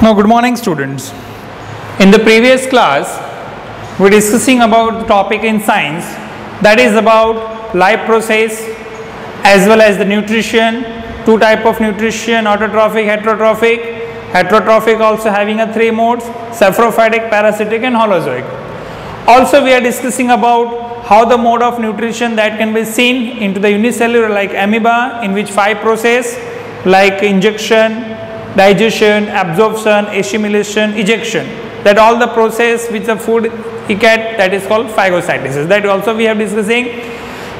Now, good morning, students. In the previous class, we were discussing about the topic in science, that is about life process as well as the nutrition. Two type of nutrition: autotrophic, heterotrophic. Heterotrophic also having a three modes: saprophytic, parasitic, and holozoic. Also, we are discussing about how the mode of nutrition that can be seen into the unicellular, like amoeba, in which five process like injection, digestion, absorption, assimilation, ejection, that all the process which the food you get, that is called phagocytosis. That also we are discussing.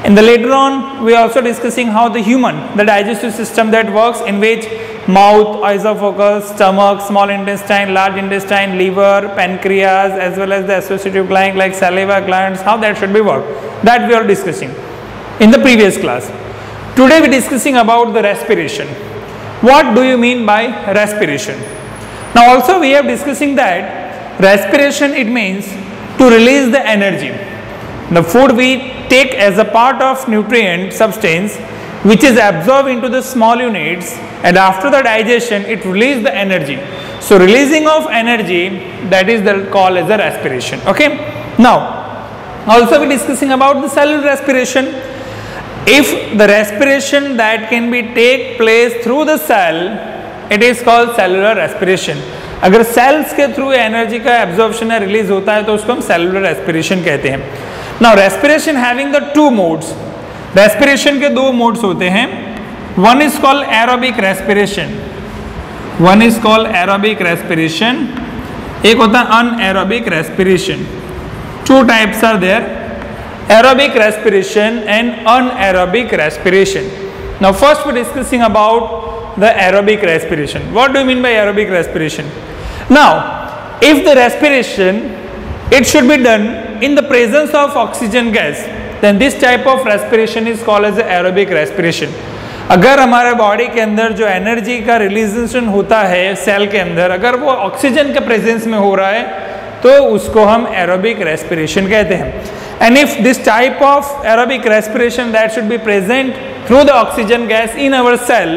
In the later on, we are also discussing how the human, the digestive system that works, in which mouth, esophagus, stomach, small intestine, large intestine, liver, pancreas, as well as the associative gland like saliva glands, how that should be worked. That we are discussing in the previous class. Today we are discussing about the respiration. What do you mean by respiration? Now also we are discussing that respiration, it means to release the energy. The food we take as a part of nutrient substance which is absorbed into the small units, and after the digestion it releases the energy. So releasing of energy, that is called as a respiration. Okay. Now also we are discussing about the cellular respiration. If the respiration that can be take place through the cell, it is called cellular respiration. अगर cells के through energy का absorption या release होता है तो उसको हम cellular respiration कहते हैं. Now respiration having the two modes. Respiration के दो modes होते हैं. One is called aerobic respiration. One is called aerobic respiration. एक होता है anaerobic respiration. Two types are there. Aerobic respiration and anaerobic respiration. Now first we are discussing about the aerobic respiration. What do you mean by aerobic respiration? Now if the respiration, it should be done in the presence of oxygen gas, then this type of respiration is called as aerobic respiration. अगर हमारे body के अंदर जो energy का realisation होता है cell के अंदर, अगर वो ऑक्सीजन के प्रेजेंस में हो रहा है तो उसको हम एरोबिक रेस्पिरेशन कहते हैं. And if this type of aerobic respiration that should be present through the oxygen gas in our cell,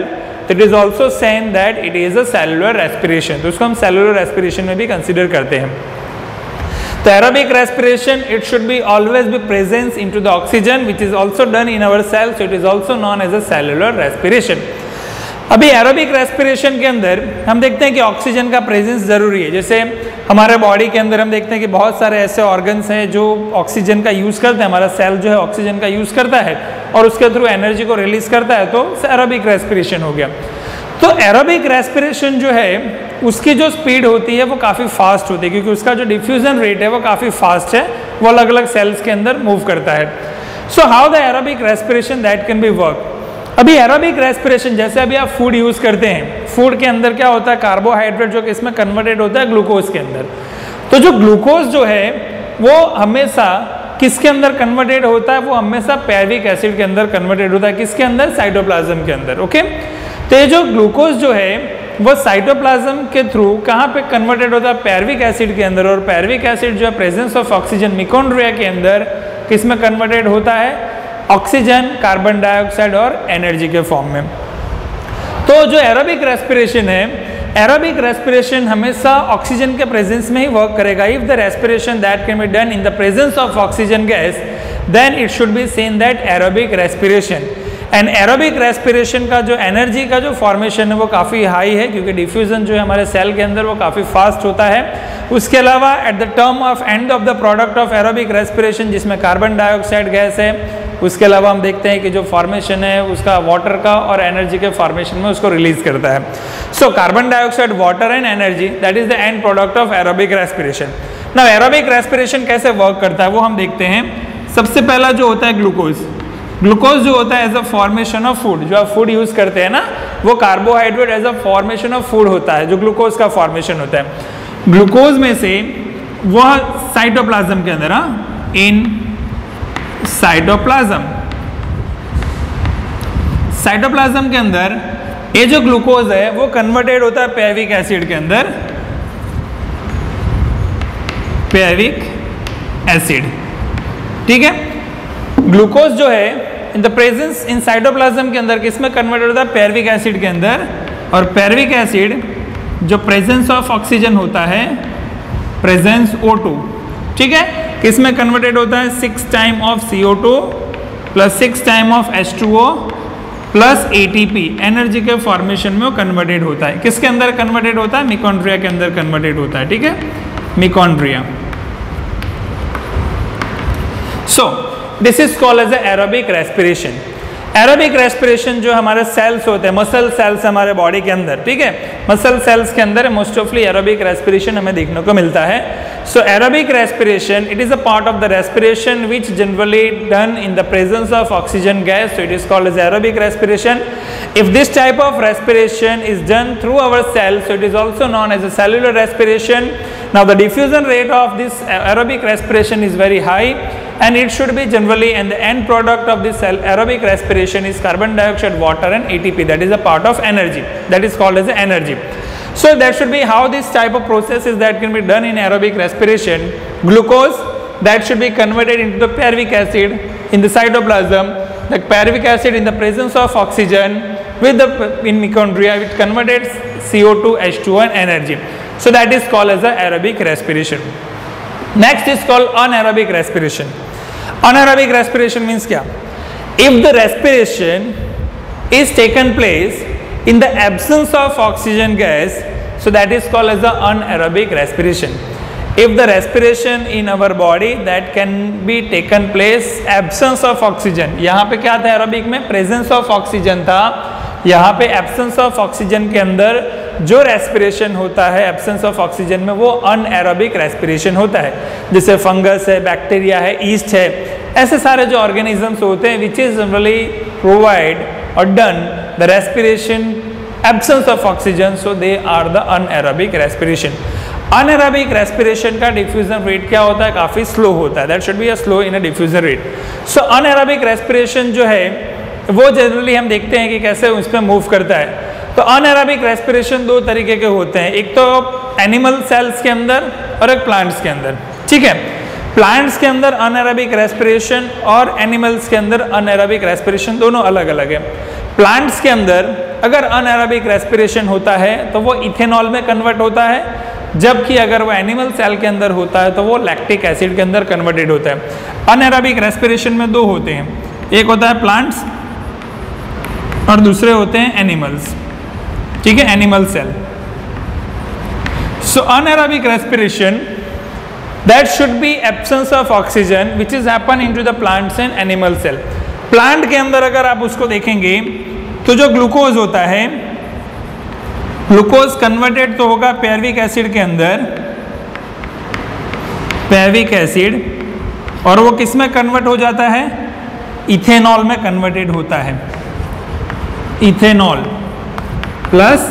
it is also saying that it is a cellular respiration. तो उसको हम cellular respiration में भी consider करते हैं. The aerobic respiration, it should be always be presence into the oxygen which is also done in our cells, so it is also known as a cellular respiration. अभी aerobic respiration के अंदर हम देखते हैं कि oxygen का presence ज़रूरी है. जैसे हमारे बॉडी के अंदर हम देखते हैं कि बहुत सारे ऐसे ऑर्गन्स हैं जो ऑक्सीजन का यूज़ करते हैं. हमारा सेल जो है ऑक्सीजन का यूज़ करता है और उसके थ्रू एनर्जी को रिलीज करता है, तो एरोबिक रेस्पिरेशन हो गया. तो एरोबिक रेस्पिरेशन जो है उसकी जो स्पीड होती है वो काफ़ी फास्ट होती है, क्योंकि उसका जो डिफ्यूजन रेट है वो काफ़ी फास्ट है, वो अलग अलग सेल्स के अंदर मूव करता है. So how the aerobic respiration that can B work. अभी एरोबिक रेस्पिरेशन, जैसे अभी आप फूड यूज़ करते हैं, फूड के अंदर क्या होता है, कार्बोहाइड्रेट जो कि इसमें कन्वर्टेड होता है ग्लूकोज के अंदर. तो जो ग्लूकोज जो है वो हमेशा किसके अंदर कन्वर्टेड होता है, वो हमेशा पैरविक एसिड के अंदर कन्वर्टेड होता है. किसके अंदर, साइटोप्लाज्म के अंदर. ओके. तो ये जो ग्लूकोज जो है वो साइटोप्लाज्म के थ्रू कहाँ पे कन्वर्टेड होता है, पैरविक एसिड के अंदर. और पैरविक एसिड जो है प्रेजेंस ऑफ ऑक्सीजन मिटोकॉन्ड्रिया के अंदर किसमें कन्वर्टेड होता है, ऑक्सीजन, कार्बन डाइऑक्साइड और एनर्जी के फॉर्म में. तो जो एरोबिक रेस्पिरेशन है, एरोबिक रेस्पिरेशन हमेशा ऑक्सीजन के प्रेजेंस में ही वर्क करेगा. If the respiration that can be done in the presence of oxygen gas, then it should be seen that aerobic respiration. And aerobic respiration का जो energy का जो फॉर्मेशन है वो काफ़ी हाई है, क्योंकि डिफ्यूजन जो है हमारे सेल के अंदर वो काफ़ी फास्ट होता है. उसके अलावा at the term of end of the product of aerobic respiration, जिसमें कार्बन डाइऑक्साइड गैस है, उसके अलावा हम देखते हैं कि जो फॉर्मेशन है उसका वाटर का और एनर्जी के फॉर्मेशन में उसको रिलीज करता है. So carbon dioxide, water and energy, that is the end product of aerobic respiration. Now aerobic respiration कैसे वर्क करता है वो हम देखते हैं. सबसे पहला जो होता है ग्लूकोज. ग्लूकोज जो होता है as a formation of food, जो आप फूड यूज करते हैं ना, वो carbohydrate as a formation of food होता है, जो ग्लूकोज का फॉर्मेशन होता है. ग्लूकोज में से वह साइटोप्लाज्म के अंदर, इन साइटोप्लाज्म, साइटोप्लाज्म के अंदर ये जो ग्लूकोज है वो कन्वर्टेड होता है पैरविक एसिड के अंदर, पैरविक एसिड. ठीक है. ग्लूकोज जो है इन द प्रेजेंस इन साइटोप्लाज्म के अंदर किसमें कन्वर्टेड होता है, पैरविक एसिड के अंदर. और पैरविक एसिड जो प्रेजेंस ऑफ ऑक्सीजन होता है, प्रेजेंस O2, ठीक है, किसमें कन्वर्टेड होता है 6 time of CO2 plus 6 time of H2O plus ATP, energy के फॉर्मेशन में वो कन्वर्टेड होता है। किसके अंदर कन्वर्टेड होता है? मिटोकॉन्ड्रिया के अंदर कन्वर्टेड होता है, ठीक है, mitochondria. So this is called as aerobic respiration. Aerobic respiration जो हमारे सेल्स होते हैं, मसल सेल्स हमारे बॉडी के अंदर, ठीक है, मसल सेल्स के अंदर मोस्ट ऑफली एरोबिक रेस्पिरेशन हमें देखने को मिलता है। So aerobic respiration, it is a part of the respiration which generally done in the presence of oxygen gas, so it is called as aerobic respiration. If this type of respiration is done through our cells, so it is also known as a cellular respiration. Now the diffusion rate of this aerobic respiration is very high, and it should be generally, and the end product of this aerobic respiration is carbon dioxide, water and ATP, that is a part of energy, that is called as energy. So that should be how this type of processes that can be done in aerobic respiration. Glucose that should be converted into the pyruvic acid in the cytoplasm. The pyruvic acid in the presence of oxygen with the in mitochondria, which converted CO2, H2O and energy. So that is called as the aerobic respiration. Next is called anaerobic respiration. Anaerobic respiration means kya? If the respiration is taken place in the absence of oxygen gas, so that is called as the anaerobic respiration. If the respiration in our body that can be taken place absence of oxygen, यहाँ पे क्या था aerobic में? Presence of oxygen था, यहाँ पे absence of oxygen के अंदर जो रेस्पिरेशन होता है एब्सेंस ऑफ ऑक्सीजन में, वो अनएरोबिक रेस्पिरेशन होता है। जैसे फंगस है, बैक्टीरिया है, ईस्ट है, ऐसे सारे जो ऑर्गेनिजम्स होते हैं विच इज जनरली प्रोवाइड और done the respiration absence of oxygen, so they are the anaerobic respiration. Anaerobic respiration का डिफ्यूजन रेट क्या होता है? काफ़ी स्लो होता है, that should be a slow in a diffusion rate. So anaerobic respiration जो है वो जनरली हम देखते हैं कि कैसे उसमें मूव करता है। तो अनएरोबिक रेस्पिरेशन दो तरीके के होते हैं, एक तो एनिमल सेल्स के अंदर और एक प्लांट्स के अंदर, ठीक है। प्लांट्स के अंदर अनएरोबिक रेस्पिरेशन और एनिमल्स के अंदर अनएरोबिक रेस्पिरेशन दोनों अलग अलग है। प्लांट्स के अंदर अगर अनएरोबिक रेस्पिरेशन होता है तो वो इथेनॉल में कन्वर्ट होता है, जबकि अगर वो एनिमल सेल के अंदर होता है तो वो लैक्टिक एसिड के अंदर कन्वर्टेड होता है। अनएरोबिक रेस्पिरेशन में दो होते हैं, एक होता है प्लांट्स और दूसरे होते हैं एनिमल्स, ठीक है, animal cell. So anaerobic respiration that should be absence of oxygen which is happen into the plants and animal cell. Plant के अंदर अगर आप उसको देखेंगे तो जो ग्लूकोज होता है, ग्लूकोज कन्वर्टेड तो होगा पैरविक एसिड के अंदर, पैरविक एसिड, और वो किस में कन्वर्ट हो जाता है? इथेनॉल में कन्वर्टेड होता है, ethanol plus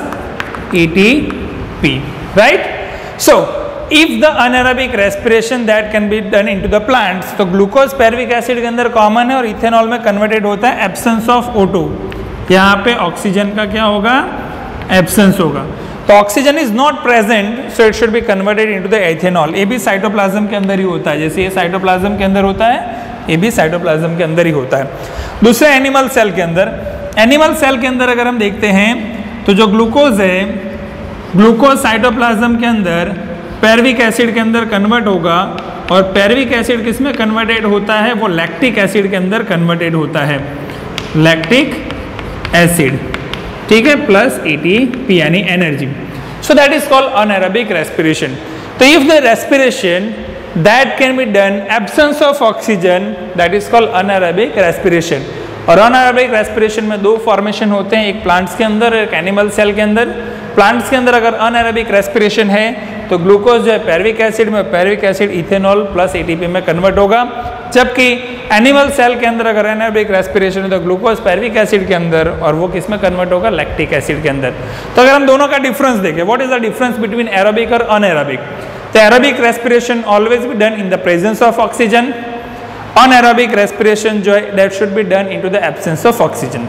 ATP, right. So if the anaerobic respiration that can be done into the plants, तो ग्लूकोज पैरविक एसिड के अंदर कॉमन है और इथेनॉल में कन्वर्टेड होता है एब्सेंस ऑफ O2। यहाँ पे ऑक्सीजन का क्या होगा? एब्सेंस होगा। तो oxygen is not present, so it should be converted into the ethanol. ये भी साइटोप्लाज्म के अंदर ही होता है, जैसे ये साइटोप्लाज्म के अंदर होता है, ये भी साइटोप्लाज्म के अंदर ही होता है। दूसरे एनिमल सेल के अंदर, एनिमल सेल के अंदर अगर हम देखते हैं तो जो ग्लूकोज है, ग्लूकोज साइटोप्लाज्म के अंदर पैरविक एसिड के अंदर कन्वर्ट होगा, और पैरविक एसिड किस में कन्वर्टेड होता है? वो लैक्टिक एसिड के अंदर कन्वर्टेड होता है, लैक्टिक एसिड, ठीक है, प्लस ATP यानी energy. So that is called anaerobic respiration. तो if the respiration that can be done absence of oxygen, that is called anaerobic respiration. और अनएरोबिक रेस्पिरेशन में दो फॉर्मेशन होते हैं, एक प्लांट्स के अंदर, एक एनिमल सेल के अंदर। प्लांट्स के अंदर अगर अनएरोबिक रेस्पिरेशन है तो ग्लूकोज जो है पैरविक एसिड में, pyruvic acid ethanol plus ATP में कन्वर्ट होगा, जबकि एनिमल सेल के अंदर अगर एनारोबिक रेस्पिरेशन है तो ग्लूकोज पैरविक एसिड के अंदर, और वो किस में कन्वर्ट होगा? लैक्टिक एसिड के अंदर। तो अगर हम दोनों का डिफरेंस देखें, what is the difference between aerobic और अनएरोबिक? तो aerobic respiration always be done in the presence of oxygen, anaerobic respiration जो है that should be done into the absence of oxygen.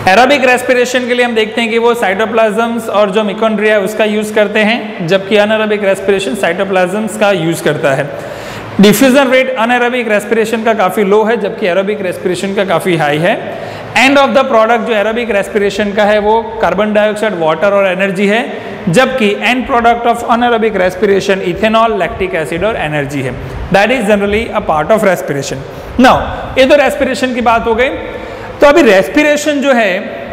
Aerobic respiration के लिए हम देखते हैं कि वो साइटोप्लाज्म्स और जो मिटोकॉन्ड्रिया उसका यूज करते हैं, जबकि अनएरोबिक रेस्पिरेशन साइटोप्लाज्म्स का यूज करता है। डिफ्यूजन रेट अनएरोबिक रेस्पिरेशन का काफ़ी लो है, जबकि एरोबिक रेस्पिरेशन का काफ़ी हाई है। एंड ऑफ द प्रोडक्ट जो एरोबिक रेस्पिरेशन का है वो कार्बन डाइऑक्साइड, वाटर और एनर्जी है, जबकि and product of anaerobic respiration ethanol, lactic acid और एनर्जी है। That is generally a part of respiration. Now ये तो रेस्पिरेशन की बात हो गई। तो अभी रेस्पिरेशन जो है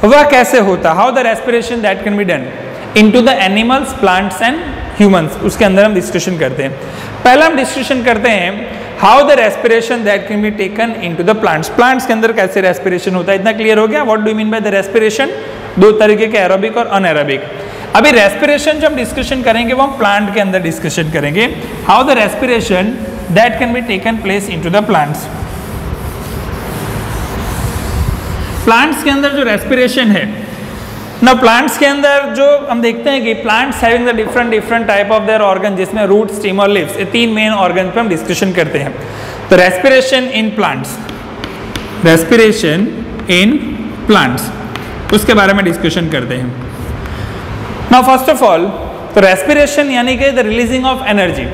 वह कैसे होता, how the respiration that can be done into the animals, plants and humans, उसके अंदर हम डिस्कशन करते हैं। पहला हम डिस्कशन करते हैं how the respiration that can be taken into the plants. Plants के अंदर कैसे रेस्पिरेशन होता है, इतना क्लियर हो गया। What do you mean by the respiration? दो तरीके के, एरोबिक और अनएरोबिक। अभी रेस्पिरेशन जो हम डिस्कशन करेंगे वो हम प्लांट के अंदर डिस्कशन करेंगे, how the respiration that can be taken place into the plants. Plants के अंदर जो रेस्पिरेशन है ना, प्लांट्स के अंदर जो हम देखते हैं कि plants having the different type of their organ, जिसमें रूट, स्टीम और लीव्स, ये तीन मेन ऑर्गन पे हम डिस्कशन करते हैं। तो respiration in plants, respiration in plants, उसके बारे में डिस्कशन करते हैं। नाउ फर्स्ट ऑफ ऑल, तो रेस्पिरेशन यानी कि the releasing of energy.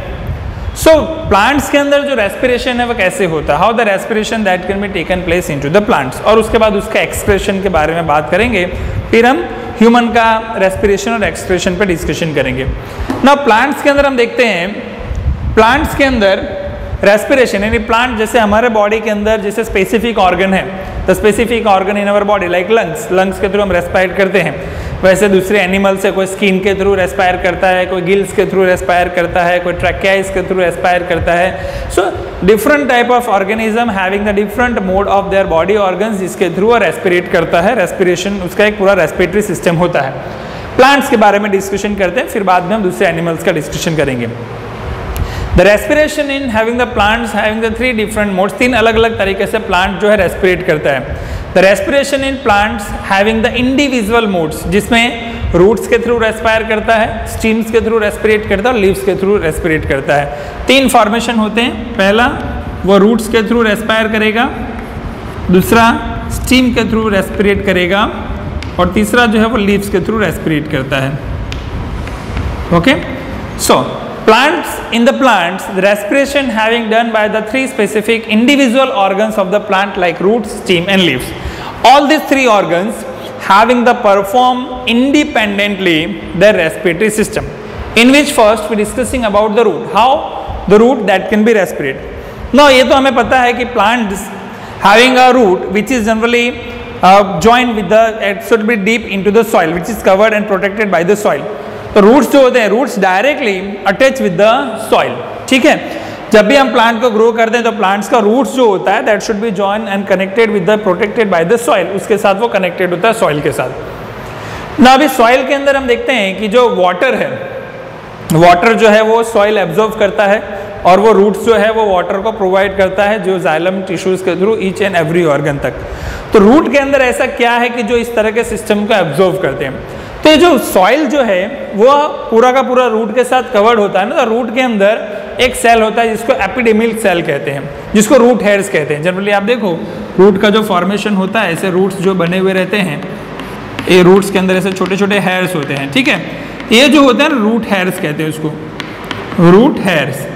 So plants के अंदर जो रेस्पिरेशन है वो कैसे होता है, how the respiration that can be taken place into the plants, और उसके बाद उसका एक्सप्रेशन के बारे में बात करेंगे। फिर हम ह्यूमन का रेस्पिरेशन और एक्सप्रेशन पे डिस्कशन करेंगे। ना प्लांट्स के अंदर हम देखते हैं, प्लांट्स के अंदर रेस्पिरेशन यानी प्लांट जैसे हमारे बॉडी के अंदर जैसे स्पेसिफिक ऑर्गन है, the specific organ in our body like lungs, lungs के थ्रू हम रेस्पायर करते हैं। वैसे दूसरे एनिमल से कोई स्किन के थ्रू रेस्पायर करता है, कोई गिल्स के थ्रू रेस्पायर करता है, कोई ट्रैकियाइज के थ्रू रेस्पायर करता है। So different type of organism having the different mode of their body organs, जिसके थ्रू वो रेस्पिरेट करता है। रेस्पिरेशन उसका एक पूरा रेस्पिरेटरी सिस्टम होता है। प्लांट्स के बारे में डिस्कशन करते हैं, फिर बाद में हम दूसरे एनिमल्स का डिस्कशन करेंगे। The respiration in having the plants having the three different modes, तीन अलग अलग तरीके से प्लांट जो है रेस्पिरेट करता है। The respiration in plants having the individual modes, जिसमें रूट्स के थ्रू रेस्पायर करता है, स्टीम्स के थ्रू रेस्पिरेट करता है और लीव्स के थ्रू रेस्पिरेट करता है। तीन फॉर्मेशन होते हैं, पहला वो रूट्स के थ्रू रेस्पायर करेगा, दूसरा स्टीम के थ्रू रेस्पिरेट करेगा और तीसरा जो है वो लीव्स के थ्रू रेस्पिरेट करता है। Okay, so plants, in the plants, the respiration having done by the three specific individual organs of the plant like roots, stem and leaves. All these three organs having the perform independently their respiratory system, in which first we discussing about the root, how the root that can be respirate. Now ये तो हमें पता है कि plants having a root which is generally joined with the, it should be deep into the soil, which is covered and protected by the soil. तो roots जो होते हैं, roots directly attach with the soil. ठीक है, जब भी हम plant को ग्रो करते हैं तो प्लांट्स का रूट्स जो होता है that should B join and connected with the protected by the soil, उसके साथ वो कनेक्टेड होता है सॉइल के साथ। ना अभी सॉइल के अंदर हम देखते हैं कि जो वाटर है, वाटर जो है वो सॉइल एब्जॉर्ब करता है और वो रूट्स जो है वो वाटर को प्रोवाइड करता है जो जाइलम टिश्यूज के through each and every organ तक। तो रूट के अंदर ऐसा क्या है कि जो इस तरह के सिस्टम को एब्जॉर्ब करते हैं। तो ये जो सॉइल जो है वो पूरा का पूरा रूट के साथ कवर्ड होता है ना, तो रूट के अंदर एक सेल होता है जिसको एपिडेमिक सेल कहते हैं, जिसको रूट हेयर्स कहते हैं। जनरली आप देखो रूट का जो फॉर्मेशन होता है, ऐसे रूट्स जो बने हुए रहते हैं, ये रूट्स के अंदर ऐसे छोटे छोटे हेयर्स होते हैं। ठीक है, ये जो होता है रूट हेयर्स कहते हैं उसको, रूट हेयर्स।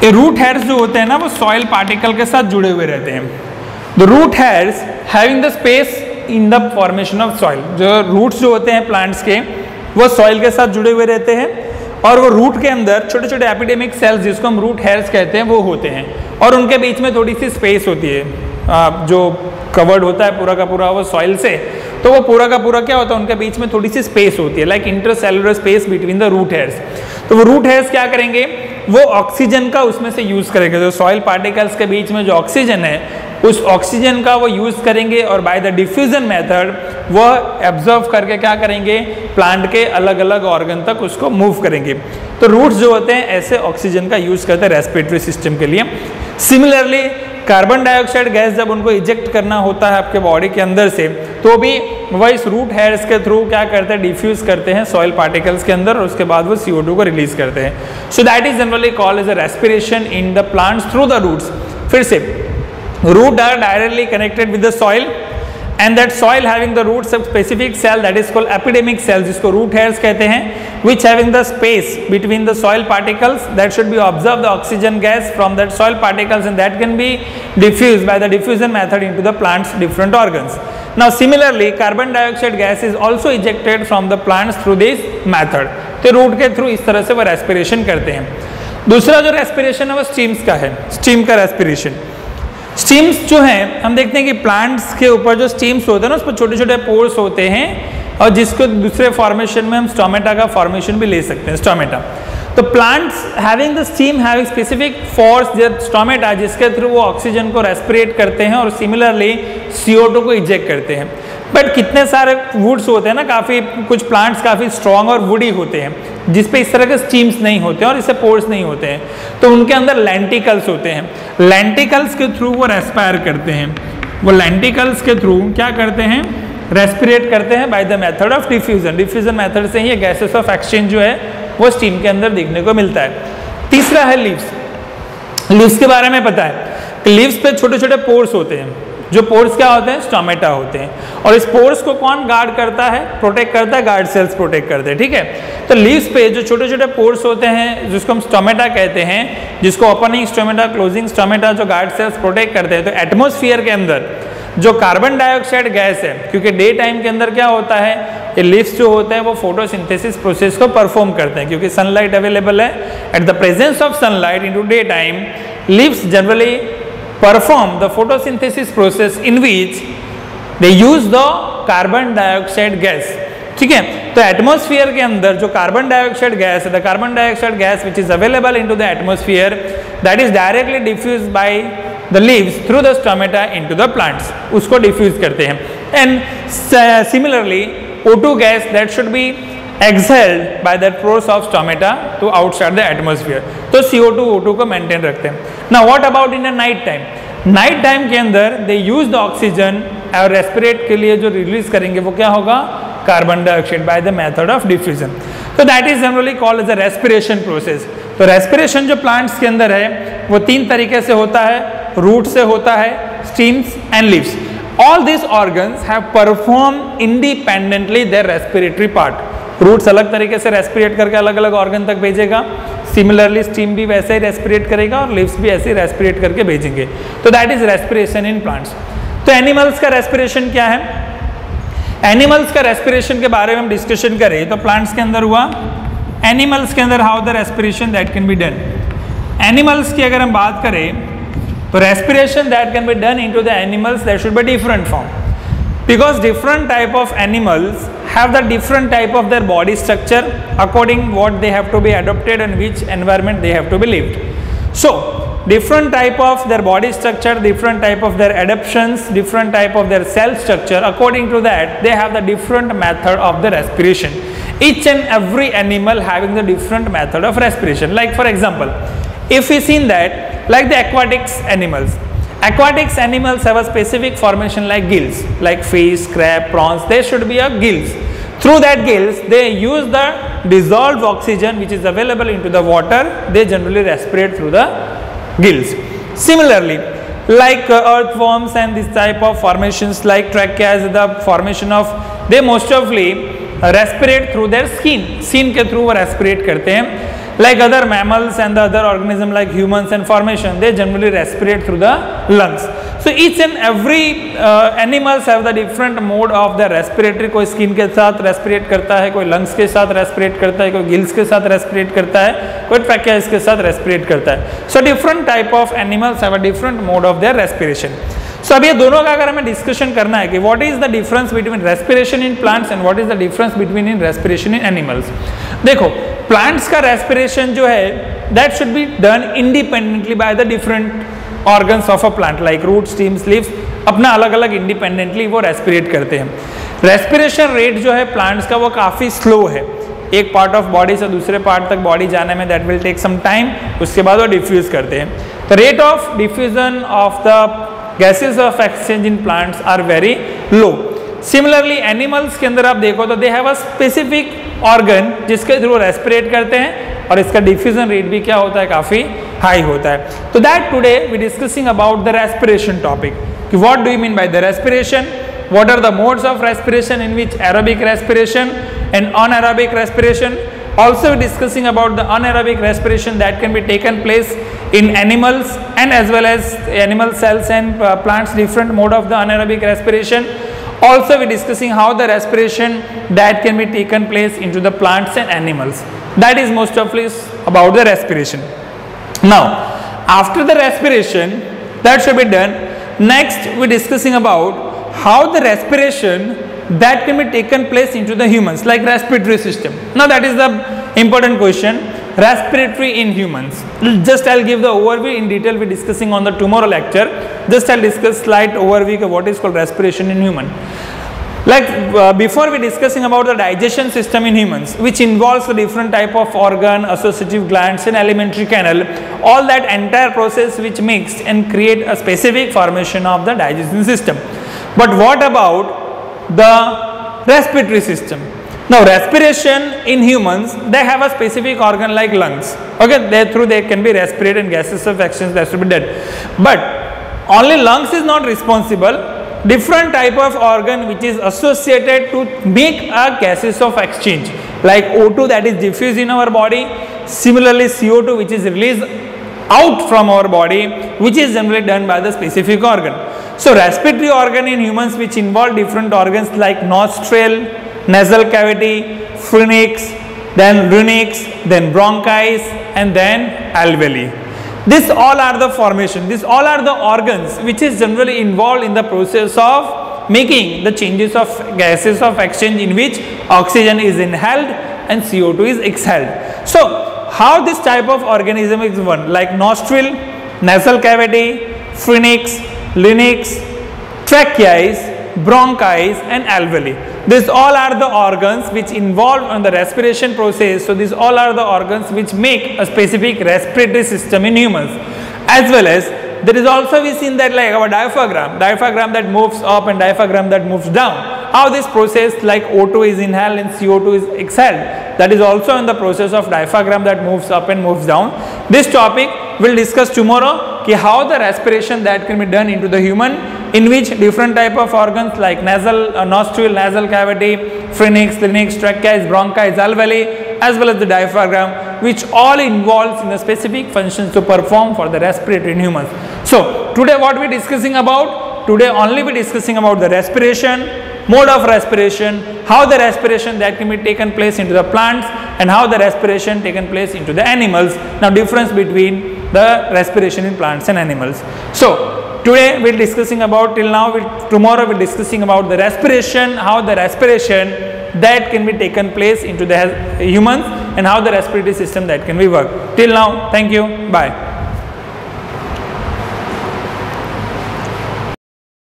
ये रूट हेयर्स जो होते हैं ना वो सॉइल पार्टिकल के साथ जुड़े हुए रहते हैं। The root hairs having the space in the formation of soil, जो रूट्स जो होते हैं प्लांट्स के वो सॉइल के साथ जुड़े हुए रहते हैं और वो रूट के अंदर छोटे छोटे एपिडेमिक सेल्स जिसको हम रूट हेयर्स कहते हैं वो होते हैं और उनके बीच में थोड़ी सी स्पेस होती है जो कवर्ड होता है पूरा का पूरा वो सॉइल से। तो वो पूरा का पूरा क्या होता है, उनके बीच में थोड़ी सी स्पेस होती है, like intercellular space between the root hairs. तो वो रूट हेयर्स क्या करेंगे, वो ऑक्सीजन का उसमें से यूज करेंगे, जो सॉइल पार्टिकल्स के बीच में जो ऑक्सीजन है उस ऑक्सीजन का वो यूज करेंगे और बाय द डिफ्यूजन मेथड वो एब्जॉर्व करके क्या करेंगे, प्लांट के अलग अलग ऑर्गन तक उसको मूव करेंगे। तो रूट्स जो होते हैं ऐसे ऑक्सीजन का यूज करते हैं रेस्पिरेटरी सिस्टम के लिए। सिमिलरली कार्बन डाइऑक्साइड गैस जब उनको इजेक्ट करना होता है आपके बॉडी के अंदर से, तो भी वह इस रूट हेयर्स के थ्रू क्या करते हैं, डिफ्यूज करते हैं सॉइल पार्टिकल्स के अंदर और उसके बाद वो CO2 को रिलीज करते हैं। So that is generally called as a respiration in the plants through the roots. फिर से root are directly connected with the soil and that soil having the roots of specific cell that is called epidemic cells, जिसको root hairs कहते हैं, which having the space between the soil particles that should be absorb the oxygen gas from that soil particles and that can be diffused by the diffusion method into the plant's different organs. Now similarly carbon dioxide gas is also ejected from the plants through this method. तो root के through इस तरह से वो respiration करते हैं। दूसरा जो रेस्पिरेशन है वो स्टीम्स का है, स्टीम का रेस्पिरेशन। स्टीम्स जो है हम देखते हैं कि प्लांट्स के ऊपर जो स्टीम्स होते हैं ना, उस पर छोटे छोटे पोर्स होते हैं, और जिसको दूसरे फॉर्मेशन में हम स्टोमेटा का फॉर्मेशन भी ले सकते हैं, स्टोमेटा। तो plants having the stem having specific force their stomata, जिसके थ्रू वो ऑक्सीजन को रेस्पिरेट करते हैं और सिमिलरली CO2 को इजेक्ट करते हैं। बट कितने सारे वुड्स होते हैं ना, काफ़ी कुछ प्लांट्स काफ़ी स्ट्रॉन्ग और वुडी होते हैं, जिसपे इस तरह के स्टीम्स नहीं होते हैं और इससे पोर्स नहीं होते हैं, तो उनके अंदर लेंटिकल्स होते हैं। लेंटिकल्स के थ्रू वो रेस्पायर करते हैं। वो लेंटिकल्स के थ्रू क्या करते हैं, रेस्पिरेट करते हैं by the method of diffusion. Diffusion method से ही गैसेस ऑफ एक्सचेंज जो है वो स्टीम के अंदर देखने को मिलता है। तीसरा है लीव्स। लीव्स के बारे में पता है कि लीव्स पे छोटे छोटे पोर्स होते हैं, जो पोर्स क्या होते हैं, स्टोमेटा होते हैं, और इस पोर्स को कौन गार्ड करता है, प्रोटेक्ट करता है, गार्ड सेल्स प्रोटेक्ट करते हैं, ठीक है। तो लीव्स पे जो छोटे छोटे पोर्स होते हैं, जिसको हम स्टोमेटा कहते हैं, जिसको ओपनिंग स्टोमेटा, क्लोजिंग स्टोमेटा, जो गार्ड सेल्स प्रोटेक्ट करते हैं। तो एटमॉस्फेयर के अंदर जो कार्बन डाइऑक्साइड गैस है, क्योंकि डे टाइम के अंदर क्या होता है, ये लीव्स जो होते हैं वो फोटोसिंथेसिस प्रोसेस को परफॉर्म करते हैं, क्योंकि सनलाइट अवेलेबल है। At the presence of sunlight into day time, leaves generally perform the photosynthesis process in which they use the carbon dioxide gas, ठीक है। तो एटमॉस्फेयर के अंदर जो कार्बन डाइऑक्साइड गैस है, the carbon dioxide gas which is available into the atmosphere, that is directly diffused by the leaves through the stomata into the plants, उसको diffuse करते हैं। And similarly O2 gas that should B exhaled by that pores of stomata to outside the atmosphere, तो CO2 O2 को maintain रखते हैं। Now what about in the night time? Night time के अंदर they use the oxygen और रेस्पिरेट के लिए जो रिलीज करेंगे वो क्या होगा, carbon dioxide by the method of diffusion। तो that is generally called as a respiration process। तो रेस्पिरेशन जो प्लांट्स के अंदर है वो तीन तरीके से होता है, रूट से होता है, stems and leaves. All these organs have performed independently their respiratory part। Roots अलग तरीके से रेस्पिरेट करके अलग अलग ऑर्गन तक भेजेगा, सिमिलरली स्टीम भी वैसे ही रेस्पिरेट करेगा और लीव्स भी ऐसे ही रेस्पिरेट करके भेजेंगे। तो that is respiration in plants. तो एनिमल्स का रेस्पिरेशन क्या है, एनिमल्स का रेस्पिरेशन के बारे में हम डिस्कशन करें तो प्लांट्स के अंदर हुआ, एनिमल्स के अंदर how the respiration that can be done. Animals की अगर हम बात करें तो respiration that can be done into the animals that should be different form, because different type of animals have the different type of their body structure according what they have to be adopted and which environment they have to be lived. So different type of their body structure, different type of their adaptations, different type of their cell structure, according to that they have the different method of the respiration. Each and every animal having the different method of respiration. Like for example, if we seen that like the aquatics animals, aquatics animals have a specific formation like gills, like fish, crab, prawns, there should be a gills. Through that gills they use the dissolved oxygen which is available into the water, they generally respirate through the gills. Similarly like earthworms and this type of formations like tracheas, the formation of they most ofly respirate through their skin के through वो रेस्पिरेट करते हैं। Like other mammals and the other organism like humans and formation, they generally respirate through the lungs. So each and every animals have the different mode of the respiratory, कोई skin के साथ रेस्पिरेट करता है, कोई lungs के साथ रेस्पिरेट करता है, कोई gills के साथ रेस्पिरेट करता है, कोई tracheas के साथ रेस्पिरेट करता है। So different type of animals have a different mode of their respiration. So अब ये दोनों का अगर हमें डिस्कशन करना है कि what is the difference between respiration in plants and what is the difference between in respiration in animals। देखो प्लांट्स का रेस्पिरेशन जो है that should be done independently by the different organs of a plant, like root, stems, leaves अपना अलग अलग independently वो रेस्पिरेट करते हैं। रेस्पिरेशन रेट जो है प्लांट्स का वो काफ़ी स्लो है, एक पार्ट ऑफ बॉडी से दूसरे पार्ट तक बॉडी जाने में that will take some time, उसके बाद वो डिफ्यूज करते हैं। The rate of diffusion of the gases of exchange in plants are very low. Similarly animals के अंदर आप देखो तो they have a specific organ जिसके थ्रू रेस्पिरेट करते हैं और इसका डिफ्यूजन रेट भी क्या होता है, काफ़ी हाई होता है। तो that today we discussing about the respiration topic कि what do you mean by the respiration, what are the modes of respiration in which aerobic respiration and anaerobic respiration. Also discussing about the anaerobic respiration that can be taken place in animals and as well as animal cells and plants, different mode of the anaerobic respiration. Also we discussing how the respiration that can be taken place into the plants and animals. That is most of it about the respiration. Now after the respiration that should be done, next we discussing about how the respiration that can be taken place into the humans, like respiratory system. Now that is the important question, respiratory in humans. Just I'll give the overview in detail, we discussing on the tomorrow lecture. Just I'll discuss slight overview of what is called respiration in human. Like before we discussing about the digestion system in humans, which involves the different type of organ, associative glands and alimentary canal, all that entire process which mixed and create a specific formation of the digestion system. But what about the respiratory system? Now respiration in humans, they have a specific organ like lungs. Okay, they can be respirated and gases of action that should be done. But only lungs is not responsible. Different type of organ which is associated to make a gases of exchange, like O2 that is diffused in our body, similarly CO2 which is released out from our body, which is generally done by the specific organ. So respiratory organ in humans which involve different organs like nostril, nasal cavity, pharynx, then larynx, then bronchi and then alveoli. These all are the formation, these all are the organs which is generally involved in the process of making the changes of gases of exchange, in which oxygen is inhaled and CO2 is exhaled. So how this type of organism is one, like nostril, nasal cavity, pharynx, larynx, trachea, bronchi and alveoli. These all are the organs which involve in the respiration process. So these all are the organs which make a specific respiratory system in humans. As well as there is also we seen that like our diaphragm that moves up and diaphragm that moves down. How this process like O2 is inhaled and CO2 is exhaled, that is also in the process of diaphragm that moves up and moves down. This topic we'll discuss tomorrow, how the respiration that can be done into the human, in which different type of organs like nostril, nasal cavity, pharynx, larynx, trachea, bronchi, alveoli, as well as the diaphragm, which all involves in a specific functions to perform for the respiratory in humans. So today what we discussing about? Today only we discussing about the respiration, mode of respiration, how the respiration that can be taken place into the plants and how the respiration taken place into the animals. Now difference between the respiration in plants and animals. So today we are discussing about, till now, tomorrow we are discussing about the respiration, how the respiration that can be taken place into the humans and how the respiratory system that can be worked. Till now, thank you, bye.